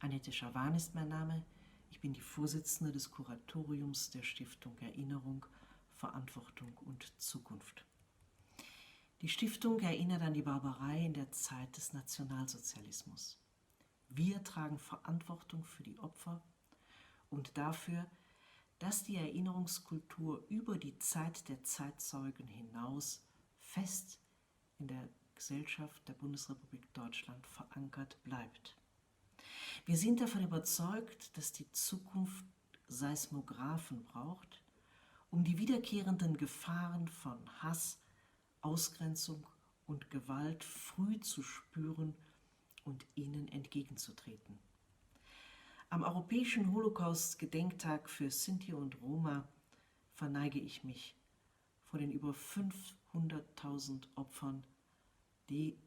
Annette Schawan ist mein Name. Ich bin die Vorsitzende des Kuratoriums der Stiftung Erinnerung, Verantwortung und Zukunft. Die Stiftung erinnert an die Barbarei in der Zeit des Nationalsozialismus. Wir tragen Verantwortung für die Opfer und dafür, dass die Erinnerungskultur über die Zeit der Zeitzeugen hinaus fest in der Gesellschaft der Bundesrepublik Deutschland verankert bleibt. Wir sind davon überzeugt, dass die Zukunft Seismographen braucht, um die wiederkehrenden Gefahren von Hass, Ausgrenzung und Gewalt früh zu spüren und ihnen entgegenzutreten. Am Europäischen Holocaust-Gedenktag für Sinti und Roma verneige ich mich vor den über 500.000 Opfern, die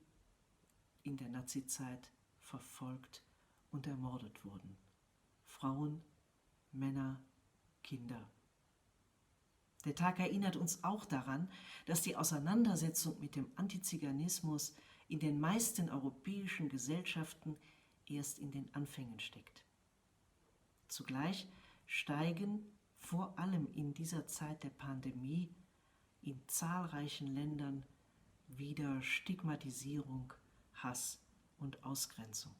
in der Nazizeit verfolgt und ermordet wurden. Frauen, Männer, Kinder. Der Tag erinnert uns auch daran, dass die Auseinandersetzung mit dem Antiziganismus in den meisten europäischen Gesellschaften erst in den Anfängen steckt. Zugleich steigen vor allem in dieser Zeit der Pandemie in zahlreichen Ländern wieder Stigmatisierung, Hass und Ausgrenzung.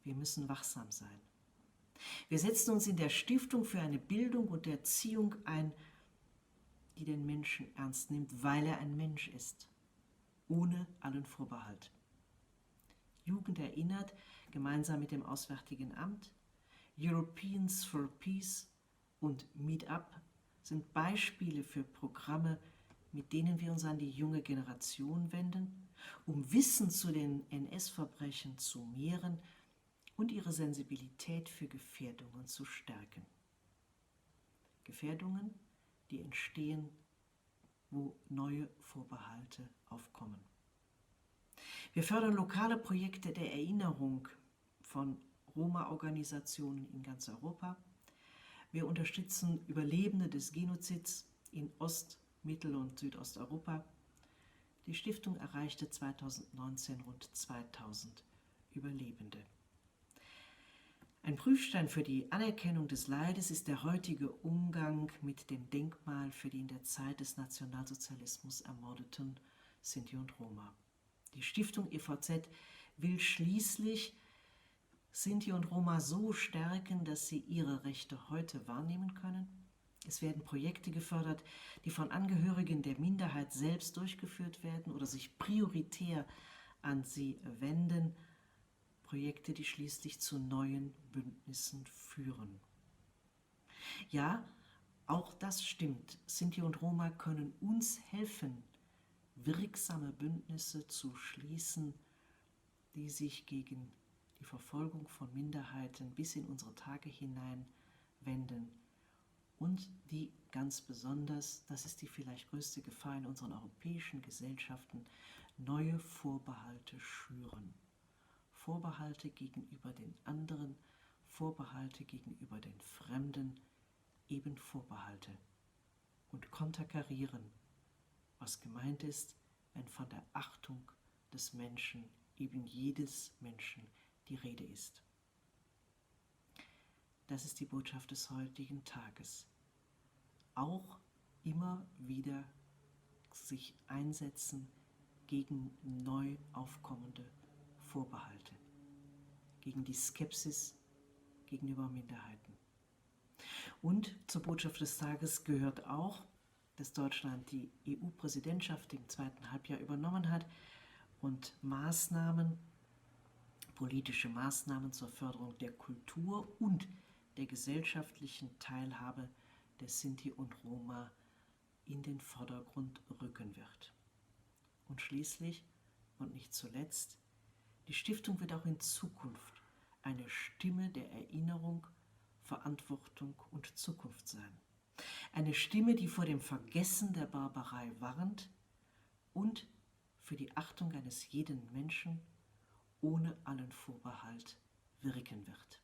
Wir müssen wachsam sein. Wir setzen uns in der Stiftung für eine Bildung und Erziehung ein, die den Menschen ernst nimmt, weil er ein Mensch ist, ohne allen Vorbehalt. Jugend erinnert, gemeinsam mit dem Auswärtigen Amt, Europeans for Peace und Meetup sind Beispiele für Programme, mit denen wir uns an die junge Generation wenden, um Wissen zu den NS-Verbrechen zu mehren und ihre Sensibilität für Gefährdungen zu stärken. Gefährdungen, die entstehen, wo neue Vorbehalte aufkommen. Wir fördern lokale Projekte der Erinnerung von Roma-Organisationen in ganz Europa. Wir unterstützen Überlebende des Genozids in Ost-, Mittel- und Südosteuropa. Die Stiftung erreichte 2019 rund 2000 Überlebende. Ein Prüfstein für die Anerkennung des Leides ist der heutige Umgang mit dem Denkmal für die in der Zeit des Nationalsozialismus ermordeten Sinti und Roma. Die Stiftung EVZ will schließlich Sinti und Roma so stärken, dass sie ihre Rechte heute wahrnehmen können. Es werden Projekte gefördert, die von Angehörigen der Minderheit selbst durchgeführt werden oder sich prioritär an sie wenden. Projekte, die schließlich zu neuen Bündnissen führen. Ja, auch das stimmt. Sinti und Roma können uns helfen, wirksame Bündnisse zu schließen, die sich gegen die Verfolgung von Minderheiten bis in unsere Tage hinein wenden und die ganz besonders, das ist die vielleicht größte Gefahr in unseren europäischen Gesellschaften, neue Vorbehalte schüren. Vorbehalte gegenüber den anderen, Vorbehalte gegenüber den Fremden, eben Vorbehalte und konterkarieren, was gemeint ist, wenn von der Achtung des Menschen, eben jedes Menschen, die Rede ist. Das ist die Botschaft des heutigen Tages. Auch immer wieder sich einsetzen gegen neu aufkommende Vorbehalte, gegen die Skepsis gegenüber Minderheiten. Und zur Botschaft des Tages gehört auch, dass Deutschland die EU-Präsidentschaft im zweiten Halbjahr übernommen hat und politische Maßnahmen zur Förderung der Kultur und der gesellschaftlichen Teilhabe der Sinti und Roma in den Vordergrund rücken wird. Und schließlich und nicht zuletzt, die Stiftung wird auch in Zukunft eine Stimme der Erinnerung, Verantwortung und Zukunft sein. Eine Stimme, die vor dem Vergessen der Barbarei warnt und für die Achtung eines jeden Menschen ohne allen Vorbehalt wirken wird.